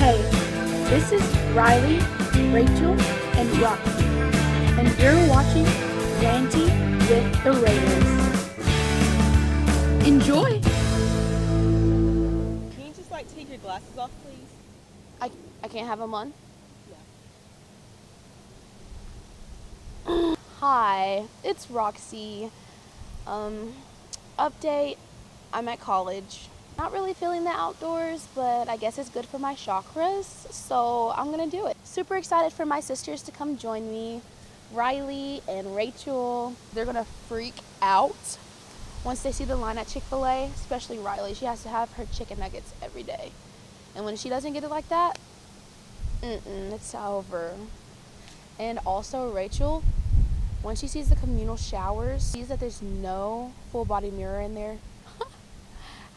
Hey, this is Riley, Rachel, and Roxy, and you're watching Ranty with the Raiders. Enjoy! Can you just take your glasses off, please? I can't have them on? Yeah. Hi, it's Roxy. Update, I'm at college. Not really feeling the outdoors, but I guess it's good for my chakras, so I'm gonna do it. Super excited for my sisters to come join me. Riley and Rachel, they're gonna freak out once they see the line at Chick-fil-A, especially Riley. She has to have her chicken nuggets every day. And when she doesn't get it like that, it's over. And also Rachel, when she sees the communal showers, sees that there's no full body mirror in there,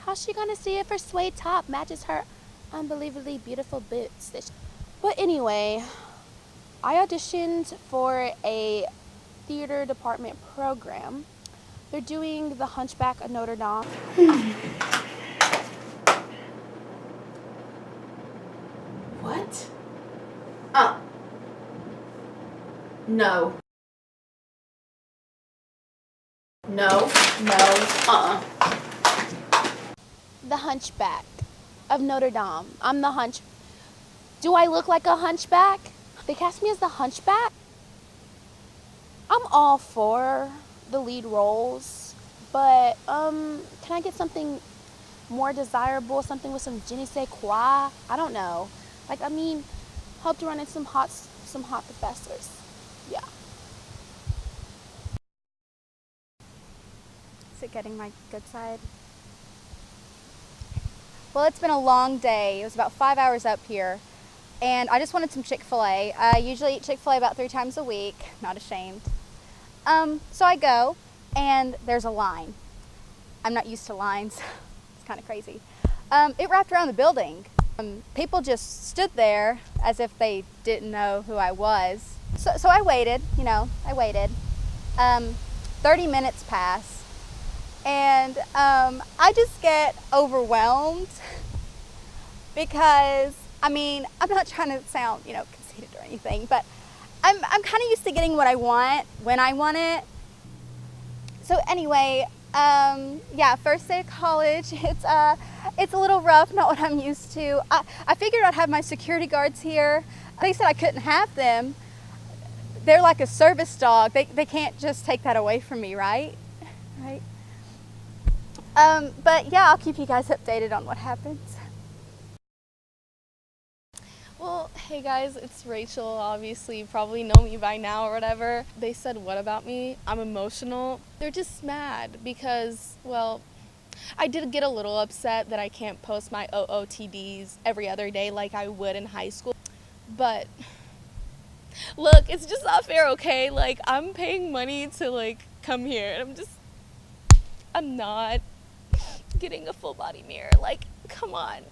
how's she gonna see if her suede top matches her unbelievably beautiful boots? But anyway, I auditioned for a theater department program. They're doing The Hunchback of Notre Dame. What? No. No. The Hunchback of Notre Dame. I'm the hunch. Do I look like a hunchback? They cast me as the hunchback? I'm all for the lead roles, but can I get something more desirable, something with some je ne sais quoi? I don't know. Hope to run in some hot professors. Yeah. Is it getting my good side? Well, it's been a long day. It was about 5 hours up here, and I just wanted some Chick-fil-A. I usually eat Chick-fil-A about 3 times a week, not ashamed. So I go, and there's a line. I'm not used to lines. It's kind of crazy. It wrapped around the building. People just stood there as if they didn't know who I was. So I waited, I waited. 30 minutes pass, and I just get overwhelmed because, I'm not trying to sound, conceited or anything, but I'm kind of used to getting what I want when I want it. So anyway, first day of college, it's a little rough, not what I'm used to. I figured I'd have my security guards here. They said I couldn't have them. They're like a service dog. They can't just take that away from me, right? Right? But yeah, I'll keep you guys updated on what happens. Well, hey guys, it's Rachel. Obviously, you probably know me by now or whatever. They said what about me? I'm emotional. They're just mad because, well, I did get a little upset that I can't post my OOTDs every other day like I would in high school. But look, it's just not fair, okay? I'm paying money to come here, and I'm not getting a full body mirror. Come on.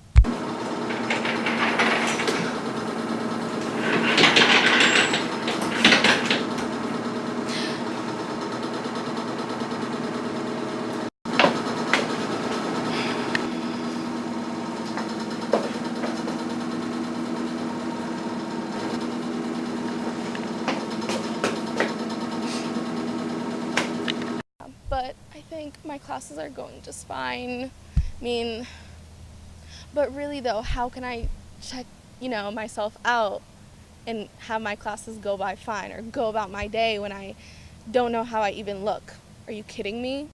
But I think my classes are going just fine. But really though, how can I check, myself out and have my classes go by fine or go about my day when I don't know how I even look? Are you kidding me?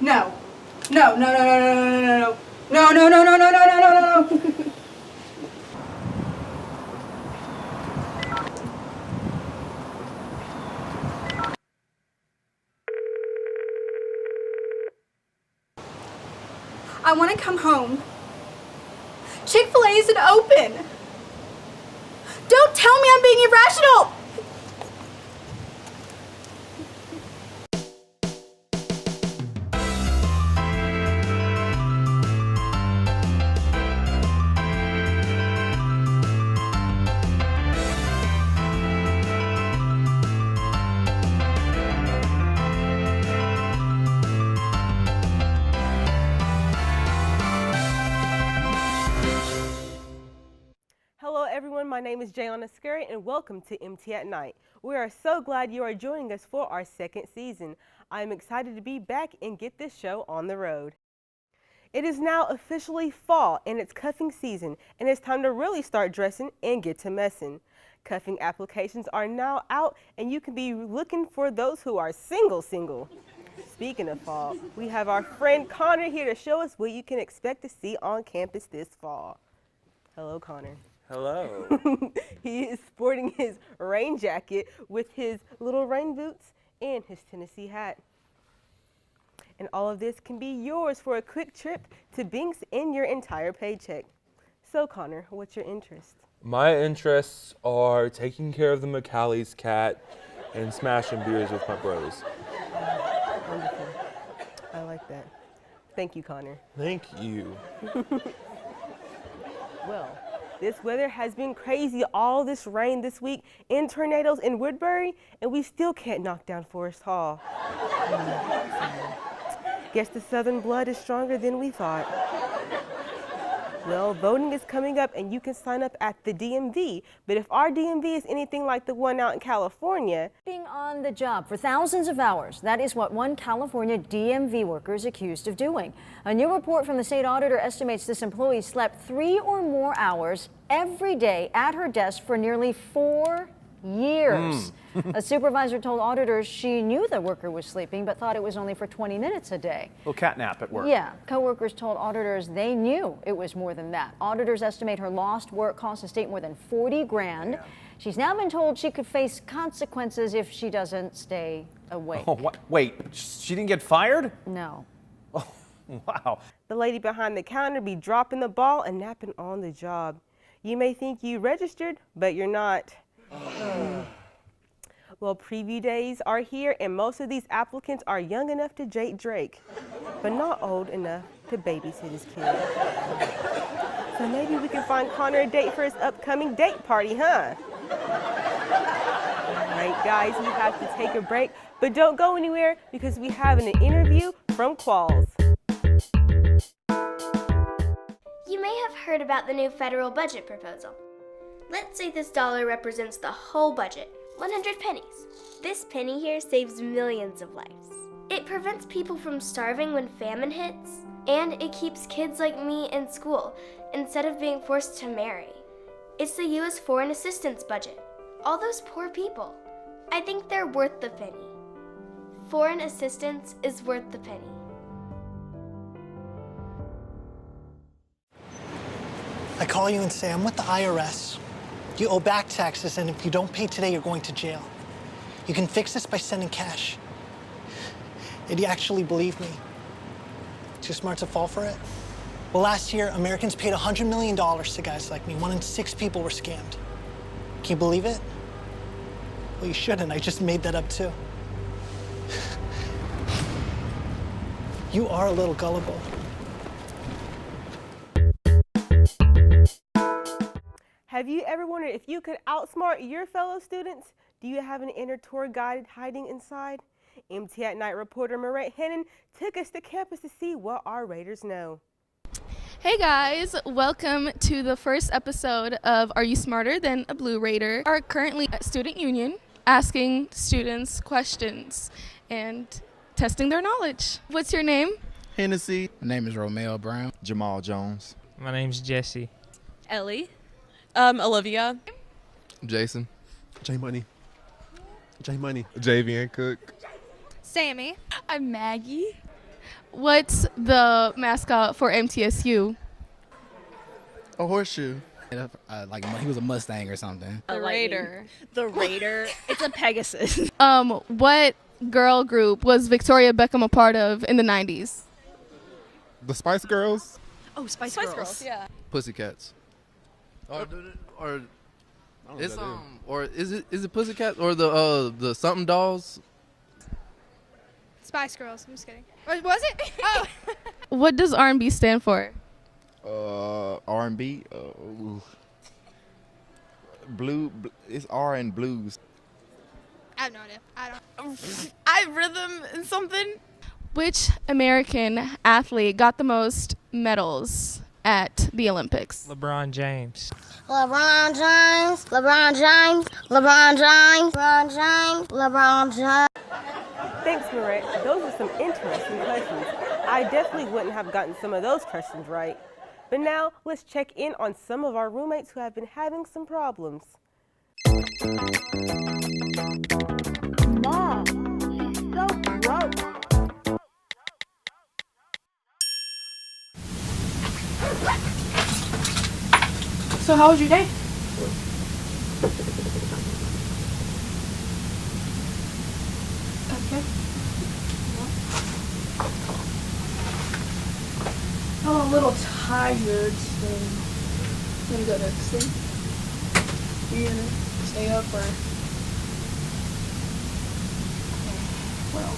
No. No. I want to come home. Chick-fil-A isn't open. Don't tell me I'm being irrational. name is Jayana Scurry, and welcome to MT at Night. We are so glad you are joining us for our second season. I am excited to be back and get this show on the road. It is now officially fall and it's cuffing season, and it's time to really start dressing and get to messing. Cuffing applications are now out, and you can be looking for those who are single. Speaking of fall, we have our friend Connor here to show us what you can expect to see on campus this fall. Hello, Connor. Hello. He is sporting his rain jacket with his little rain boots and his Tennessee hat. And all of this can be yours for a quick trip to Binks and your entire paycheck. So, Connor, what's your interest? My interests are taking care of the McCallie's cat and smashing beers with my bros. Wonderful. I like that. Thank you, Connor. Thank you. Well, this weather has been crazy, all this rain this week and tornadoes in Woodbury, and we still can't knock down Forest Hall. Guess the Southern blood is stronger than we thought. Well, voting is coming up and you can sign up at the DMV, but if our DMV is anything like the one out in California, Being on the job for thousands of hours, that is what one California DMV worker is accused of doing. A new report from the state auditor estimates this employee slept 3 or more hours every day at her desk for nearly 4 years. A supervisor told auditors she knew the worker was sleeping but thought it was only for 20 minutes a day. Little cat nap at work. Yeah, coworkers told auditors they knew it was more than that. Auditors estimate her lost work cost the state more than 40 grand. She's now been told she could face consequences if she doesn't stay awake. Oh, what? Wait, she didn't get fired? No. Oh, wow. the lady behind the counter be dropping the ball and napping on the job. You may think you registered, but you're not. Well, preview days are here, and most of these applicants are young enough to date Drake, but not old enough to babysit his kid. So maybe we can find Connor a date for his upcoming date party, huh? All right, guys, we have to take a break, but don't go anywhere because we have an interview from Qualls. You may have heard about the new federal budget proposal. Let's say this dollar represents the whole budget, 100 pennies. This penny here saves millions of lives. It prevents people from starving when famine hits, and it keeps kids like me in school instead of being forced to marry. It's the U.S. Foreign Assistance budget. All those poor people. I think they're worth the penny. Foreign assistance is worth the penny. I call you and say, I'm with the IRS. You owe back taxes, and if you don't pay today, you're going to jail. You can fix this by sending cash. Did you actually believe me? Too smart to fall for it? Well, last year, Americans paid $100 million to guys like me. 1 in 6 people were scammed. Can you believe it? Well, you shouldn't. I just made that up, too. You are a little gullible. Have you ever wondered if you could outsmart your fellow students? Do you have an inner tour guide hiding inside? MT at Night reporter Marette Hennon took us to campus to see what our Raiders know. Hey guys, welcome to the first episode of Are You Smarter Than a Blue Raider? Are currently at Student Union asking students questions and testing their knowledge. What's your name? Hennessy. My name is Romeo Brown. Jamal Jones. My name's Jesse. Ellie. Olivia. Jason. J Money. Javian Cook. Sammy. I'm Maggie. What's the mascot for MTSU? A horseshoe. Like he was a Mustang or something. The Raider. The Raider. It's a Pegasus. What girl group was Victoria Beckham a part of in the 90s? The Spice Girls. Oh, Spice Girls. Yeah. Pussycats. Or It's or is it Pussycat or the something dolls? Spice Girls. I'm just kidding. Or was it? Oh. What does R&B stand for? R&B. It's R and blues. I have no idea. I don't. I rhythm and something. Which American athlete got the most medals at the Olympics? LeBron James. LeBron James, LeBron James, LeBron James, LeBron James, LeBron James. Thanks, Marette. Those are some interesting questions. I definitely wouldn't have gotten some of those questions right. But now, let's check in on some of our roommates who have been having some problems. Mom, so gross. So how was your day? Okay. I'm a little tired, so I'm gonna go to sleep. You gonna stay up or? Well.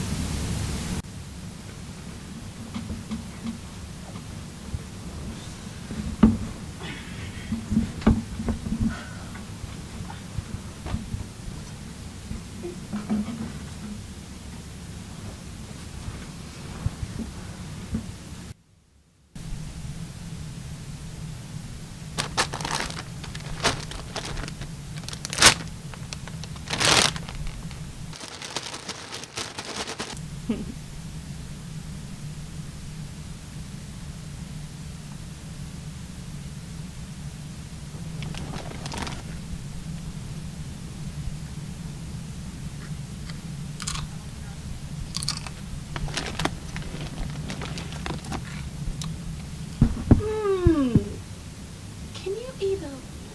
Can you eat a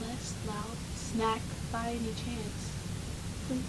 less loud snack by any chance, please?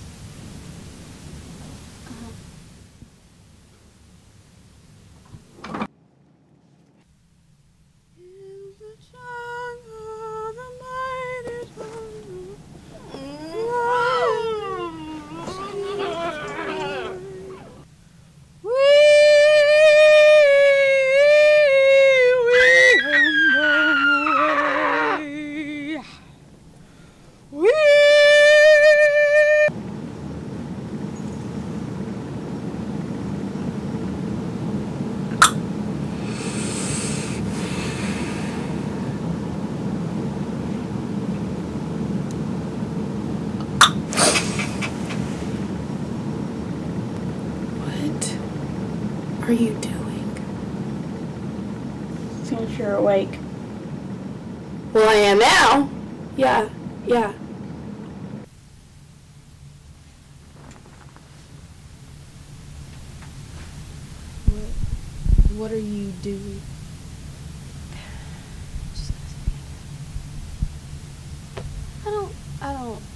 What are you doing? Seeing if you're awake. Well, I am now. Yeah. What are you doing?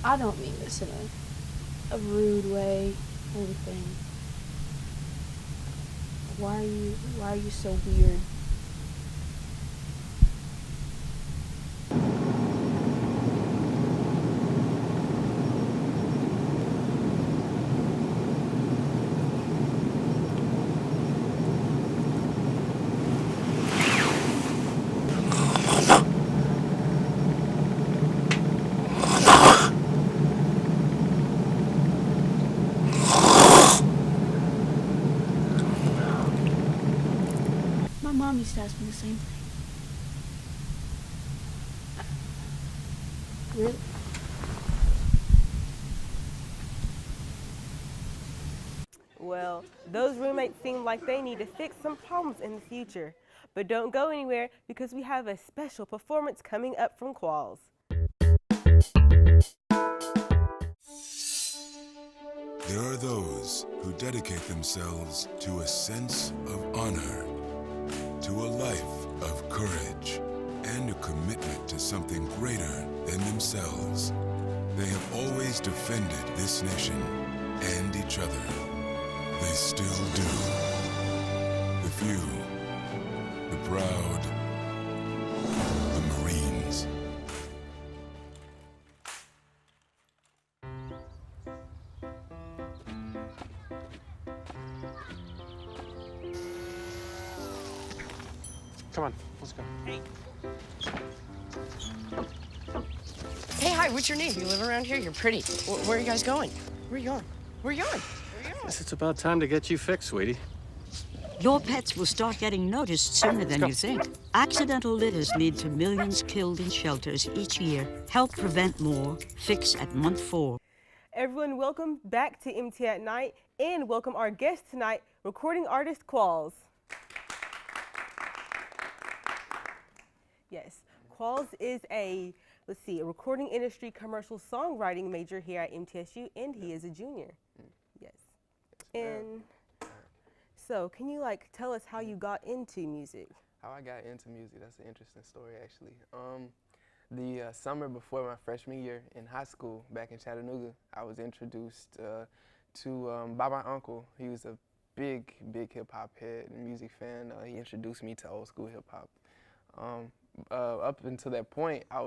I don't mean this in a rude way or anything. Why are you so weird? My mom used to ask me the same thing. Really? Well, those roommates seem like they need to fix some problems in the future. But don't go anywhere because we have a special performance coming up from Qualls. There are those who dedicate themselves to a sense of honor, to a life of courage, and a commitment to something greater than themselves. They have always defended this nation and each other. They still do. The few, the proud, the Marines. Come on, let's go. Hey, hi, what's your name? You live around here? You're pretty. Where are you guys going? Where are you going? Where are you going? Where are you going? Guess it's about time to get you fixed, sweetie. Your pets will start getting noticed sooner than you think. Accidental litters lead to millions killed in shelters each year. Help prevent more. Fix at month 4. Everyone, welcome back to MT at Night, and welcome our guest tonight, recording artist Qualls. Yes, Qualls is a recording industry commercial songwriting major here at MTSU, and he is a junior. Yes. And so, can you tell us how you got into music? How I got into music, that's an interesting story actually. The summer before my freshman year in high school back in Chattanooga, I was introduced by my uncle. He was a big hip hop head and music fan. He introduced me to old school hip hop. Up until that point, I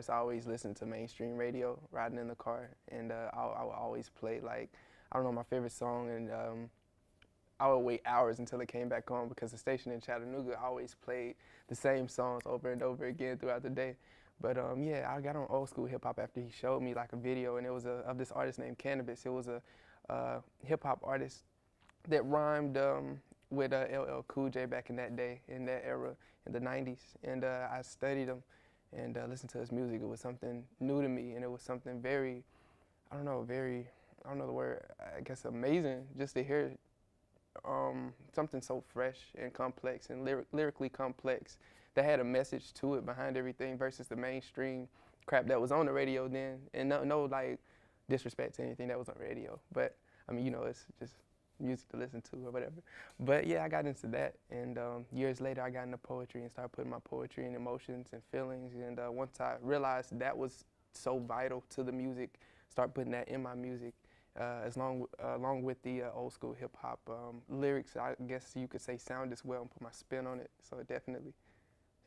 always listened to mainstream radio, riding in the car, and I would always play my favorite song, and I would wait hours until it came back on because the station in Chattanooga always played the same songs over and over again throughout the day. But yeah, I got on old school hip hop after he showed me a video, and it was of this artist named Cannabis. It was a hip hop artist that rhymed with LL Cool J back in that day, in that era, in the 90s. And I studied him and listened to his music. It was something new to me, and it was something very, I don't know the word, I guess amazing, just to hear something so fresh and complex and lyrically complex that had a message to it behind everything versus the mainstream crap that was on the radio then. And no disrespect to anything that was on radio, but I mean, it's just music to listen to or whatever. But yeah, I got into that, and years later I got into poetry and started putting my poetry and emotions and feelings, and once I realized that was so vital to the music, start putting that in my music, along with the old school hip hop lyrics, I guess you could say sound as well, and put my spin on it, so definitely.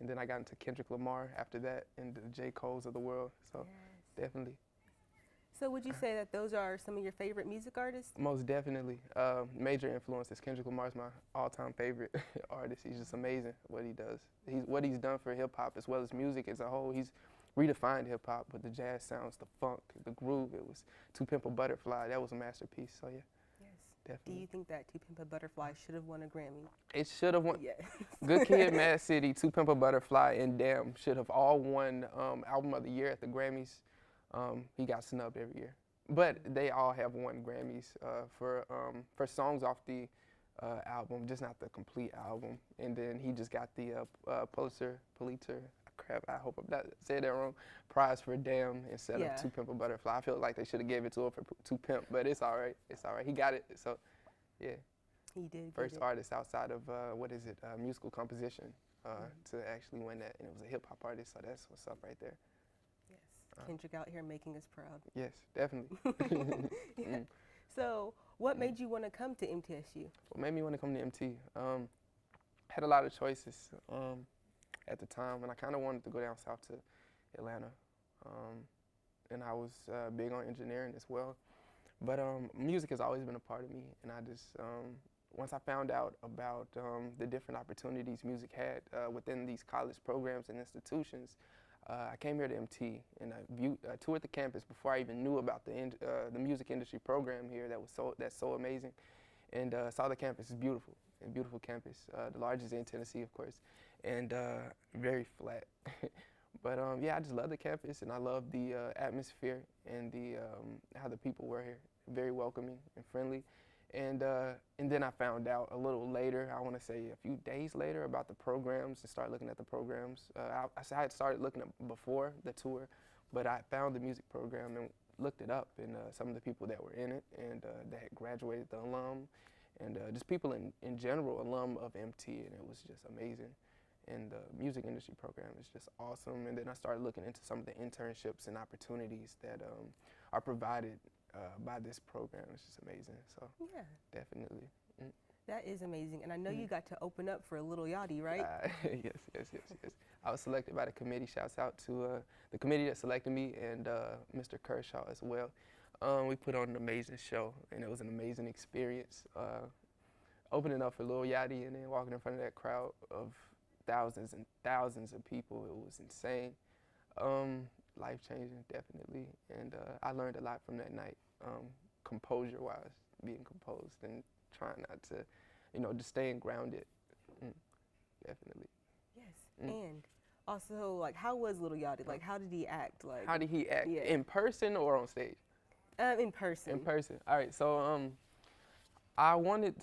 And then I got into Kendrick Lamar after that, and the J. Cole's of the world, so definitely. So would you say that those are some of your favorite music artists? Most definitely. Major influences. Kendrick Lamar's my all-time favorite artist. He's just amazing what he does. What he's done for hip-hop as well as music as a whole. He's redefined hip-hop with the jazz sounds, the funk, the groove. It was To Pimp a Butterfly. That was a masterpiece, so yeah. Yes. Definitely. Do you think that To Pimp a Butterfly should have won a Grammy? It should have won. Yes. Good Kid, Mad City, To Pimp a Butterfly, and Damn should have all won Album of the Year at the Grammys. He got snubbed every year. But they all have won Grammys for songs off the album, just not the complete album. And then he just got the Pulitzer, I hope I'm not saying that wrong, prize for Damn instead of To Pimp a Butterfly. I feel like they should have gave it to him for To Pimp, but it's all right. It's all right. He got it. So, yeah. He did. First artist outside of, musical composition to actually win that. And it was a hip hop artist, so that's what's up right there. Kendrick out here making us proud. Yes, definitely. Yeah. So, what made you want to come to MTSU? What made me want to come to MT? Had a lot of choices at the time, and I kind of wanted to go down south to Atlanta. And I was big on engineering as well. But music has always been a part of me, and I just, once I found out about the different opportunities music had within these college programs and institutions, I came here to MT and I toured the campus before I even knew about the music industry program here that's so amazing, and saw the campus. It's beautiful, a beautiful campus, the largest in Tennessee, of course, and very flat. But yeah, I just love the campus, and I love the atmosphere and how the people were here, very welcoming and friendly. And then I found out a little later, I want to say a few days later, about the programs and started looking at the programs. I had started looking at before the tour, but I found the music program and looked it up, and some of the people that were in it and that had graduated, the alum, and just people in general, alum of MT, and it was just amazing. And the music industry program is just awesome. And then I started looking into some of the internships and opportunities that are provided by this program. It's just amazing. So yeah, definitely. That is amazing. And I know you got to open up for a Little Yachty, right? Yes. I was selected by the committee. Shouts out to the committee that selected me and Mr. Kershaw as well. We put on an amazing show, and it was an amazing experience. Opening up for Lil Yachty and then walking in front of that crowd of thousands and thousands of people, it was insane. Life-changing, definitely. And I learned a lot from that night, composure-wise, being composed and trying not to, just staying grounded. Definitely. Yes. And also, like, how was Little Yachty? Like, how did he act? Like, How did he act? Yeah. In person or on stage? In person. In person. All right. So I wanted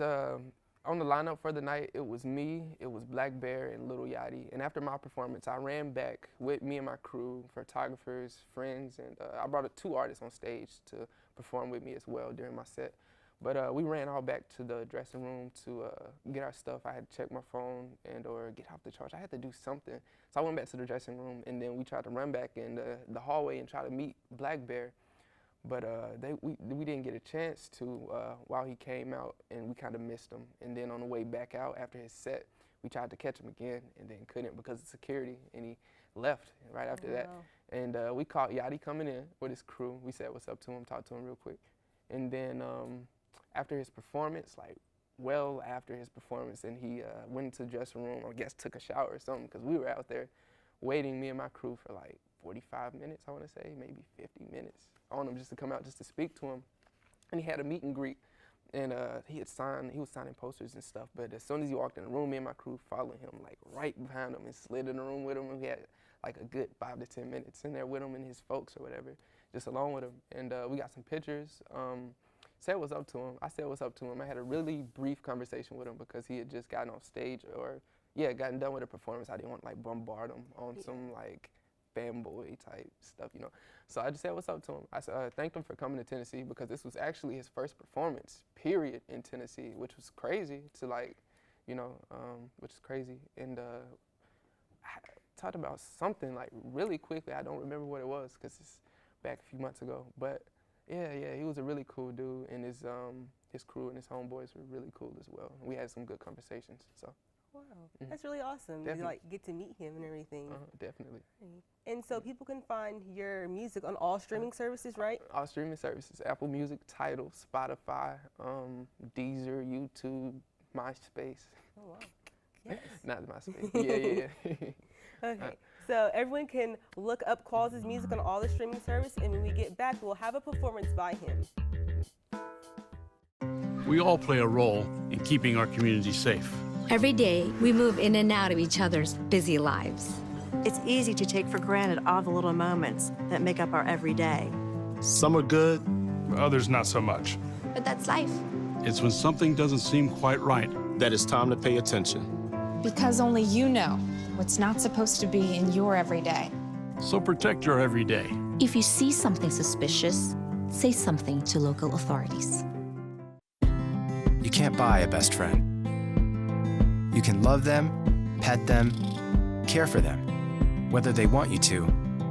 on the lineup for the night. It was me, it was Black Bear, and Little Yachty. And after my performance, I ran back with me and my crew, photographers, friends, and I brought 2 artists on stage to perform with me as well during my set. But we ran all back to the dressing room to get our stuff. I had to check my phone or get off the charge. I had to do something. So I went back to the dressing room, and then we tried to run back in the hallway and try to meet Black Bear. But we didn't get a chance to while he came out, and we kind of missed him. And then on the way back out after his set, we tried to catch him again and then couldn't because of security, and he left right after that. And we caught Yachty coming in with his crew. We said what's up to him, talked to him real quick. And then after his performance, like well after his performance, and he went into the dressing room, I guess took a shower or something, because we were out there waiting, me and my crew, for like 45 minutes, I want to say, maybe 50 minutes on him just to come out just to speak to him. And he had a meet and greet, and he was signing posters and stuff, but as soon as he walked in the room, me and my crew followed him like right behind him and slid in the room with him, and we had like a good 5 to 10 minutes in there with him and his folks or whatever, just along with him. And we got some pictures. Said what's up to him. I said what's up to him. I had a really brief conversation with him because he had just gotten off stage gotten done with a performance. I didn't want to like bombard him on some like fanboy type stuff, So I just said what's up to him. I thanked him for coming to Tennessee because this was actually his first performance, period, in Tennessee, which was crazy to like, which is crazy. And I talked about something like really quickly. I don't remember what it was because it's back a few months ago, but yeah, he was a really cool dude, and his crew and his homeboys were really cool as well. We had some good conversations, so. Wow, that's really awesome. Definitely. You like get to meet him and everything. Definitely. And so people can find your music on all streaming services, right? All streaming services: Apple Music, Tidal, Spotify, Deezer, YouTube, MySpace. Oh wow. Yes. Not MySpace. Yeah. Okay. So everyone can look up Qualls' music on all the streaming services, and when we get back, we'll have a performance by him. We all play a role in keeping our community safe. Every day, we move in and out of each other's busy lives. It's easy to take for granted all the little moments that make up our everyday. Some are good, others not so much. But that's life. It's when something doesn't seem quite right that it's time to pay attention. Because only you know what's not supposed to be in your everyday. So protect your everyday. If you see something suspicious, say something to local authorities. You can't buy a best friend. You can love them, pet them, care for them, whether they want you to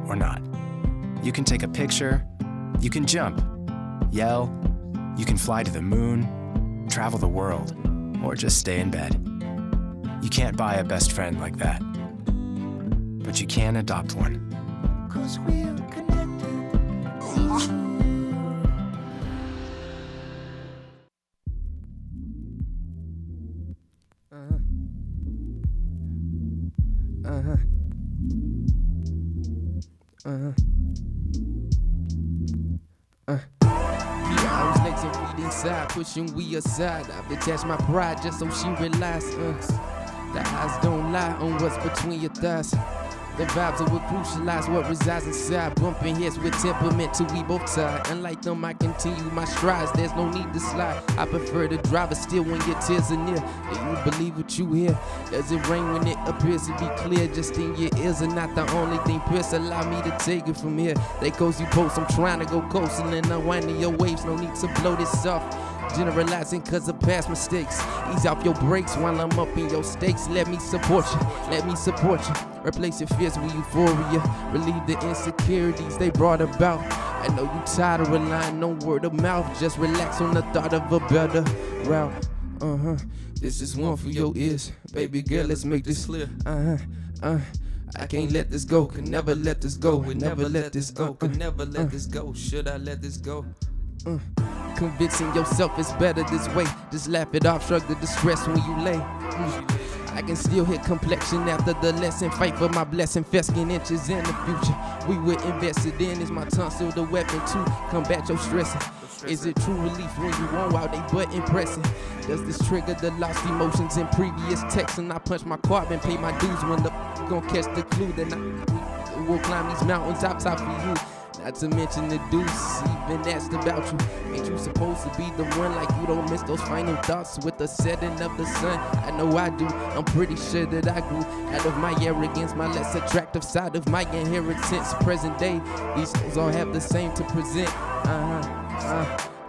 or not. You can take a picture, you can jump, yell, you can fly to the moon, travel the world, or just stay in bed. You can't buy a best friend like that, but you can adopt one. 'Cause we're connected. Yeah, I was legs and feet inside, pushing we aside. I've detached my pride just so she realize. The eyes don't lie on what's between your thighs. The vibes are what crucialize what resides inside. Bumping heads with temperament till we both tie. Unlike them, I continue my strides. There's no need to slide. I prefer to drive, but still when your tears are near. Do you believe what you hear? Does it rain when it appears to be clear? Just in your ears are not the only thing pierced. Allow me to take it from here. They cozy post, I'm trying to go coasting and unwinding your waves. No need to blow this off. Generalizing cause of past mistakes. Ease off your brakes while I'm up in your stakes. Let me support you, let me support you. Replace your fears with euphoria. Relieve the insecurities they brought about. I know you tired of relying on word of mouth. Just relax on the thought of a better route. This is one for your ears. Baby girl, let's make this clear. I can't let this go, can never let this go. We never let this go, can never let this go. Should I let this go? Convincing yourself it's better this way. Just laugh it off, shrug the distress when you lay. I I can still hit complexion after the lesson. Fight for my blessing, fesking inches in the future. We were invested in. Is my tongue still the weapon to combat your stressing? Is it true relief when you won't while they butt impressing? Does this trigger the lost emotions in previous texts? And I punch my card and pay my dues when the gon' catch the clue. Then I will climb these mountains top for you. Not to mention the deuce, even asked about you. Ain't you supposed to be the one, like you don't miss those final thoughts with the setting of the sun? I know I do, I'm pretty sure that I grew out of my arrogance, my less attractive side of my inheritance. Present day, these souls all have the same to present.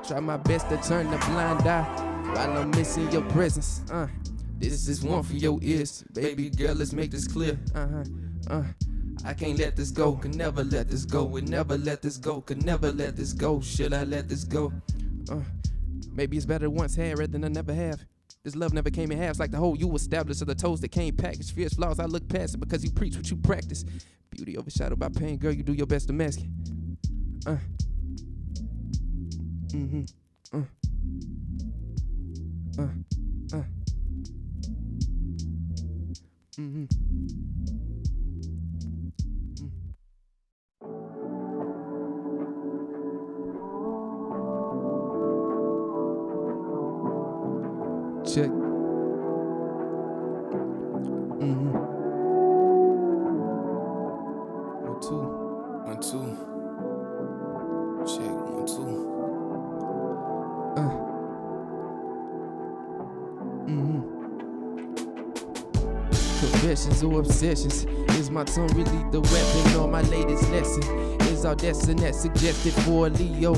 Try my best to turn the blind eye while I'm missing your presence. This is one for your ears, baby girl, let's make this clear. I can't let this go, could never let this go, would never let this go, could never let this go, should I let this go? Maybe it's better once had rather than I never have. This love never came in halves like the whole you established or the toes that came packaged. Fierce flaws, I look past it because you preach what you practice. Beauty overshadowed by pain, girl, you do your best to mask it. Check. One, two. 1, 2. Check. 1, 2. Confessions or obsessions. Is my tongue really the weapon or my latest lesson? Is all destined that suggested for a Leo?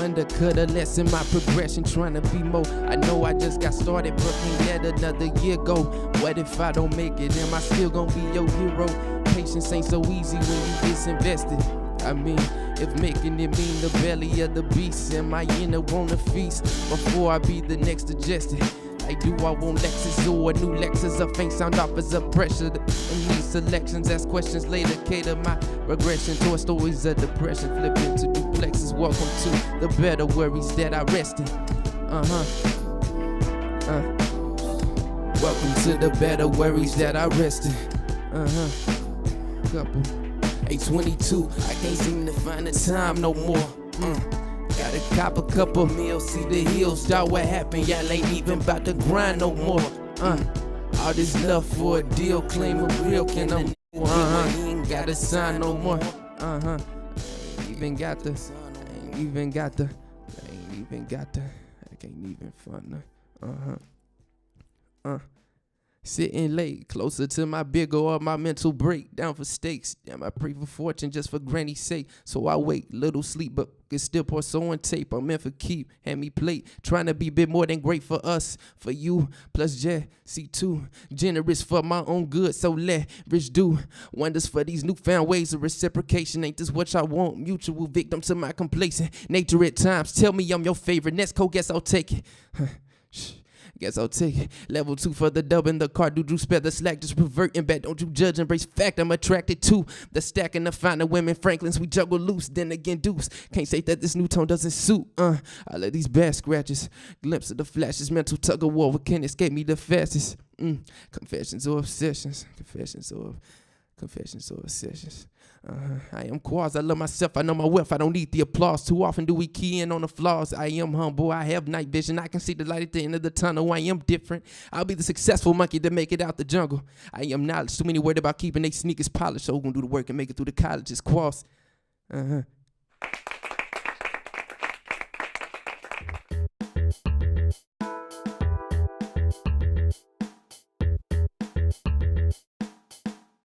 Undercut a lesson, my progression, trying to be more. I know I just got started, but can't let another year go. What if I don't make it? Am I still gonna be your hero? Patience ain't so easy when you disinvested. I mean, if making it mean the belly of the beast, am I in a wanna feast before I be the next suggested? Like, do I want Lexus or a new Lexus? A faint sound offers up pressure. In these selections, ask questions later, cater my regression towards stories of depression. Flip into duplexes. Welcome to the better worries that I rest in. Welcome to the better worries that I rest in. Couple. 822, I can't seem to find the time no more. Gotta cop a couple meals, see the hills, y'all what happened, y'all ain't even about to grind no more. All this love for a deal, claim a real, can I he ain't gotta sign no more. Ain't even got the, I can't even find the, Sitting late, closer to my bigger or my mental break. Down for stakes, damn I pray for fortune just for granny's sake. So I wait, little sleep, but can still pour so on tape. I'm meant for keep, hand me plate. Trying to be a bit more than great for us, for you, plus Jesse too. Generous for my own good, so let rich do. Wonders for these newfound ways of reciprocation. Ain't this what I want? Mutual victim to my complacent nature at times. Tell me I'm your favorite, next co, guess I'll take it. Guess I'll take it. Level 2 for the dub and the card. Do spare the slack, just reverting back. Don't you judge, embrace fact. I'm attracted to the stack and the finer women. Franklins, we juggle loose, then again deuce. Can't say that this new tone doesn't suit. All of these bad scratches, glimpse of the flashes, mental tug of war. What can escape me the fastest? Confessions or obsessions. Confessions or obsessions. I am Qualls, I love myself, I know my wealth, I don't need the applause. Too often do we key in on the flaws. I am humble, I have night vision, I can see the light at the end of the tunnel. I am different, I'll be the successful monkey to make it out the jungle. I am knowledge, too many worried about keeping their sneakers polished. So who gonna do the work and make it through the colleges? Qualls.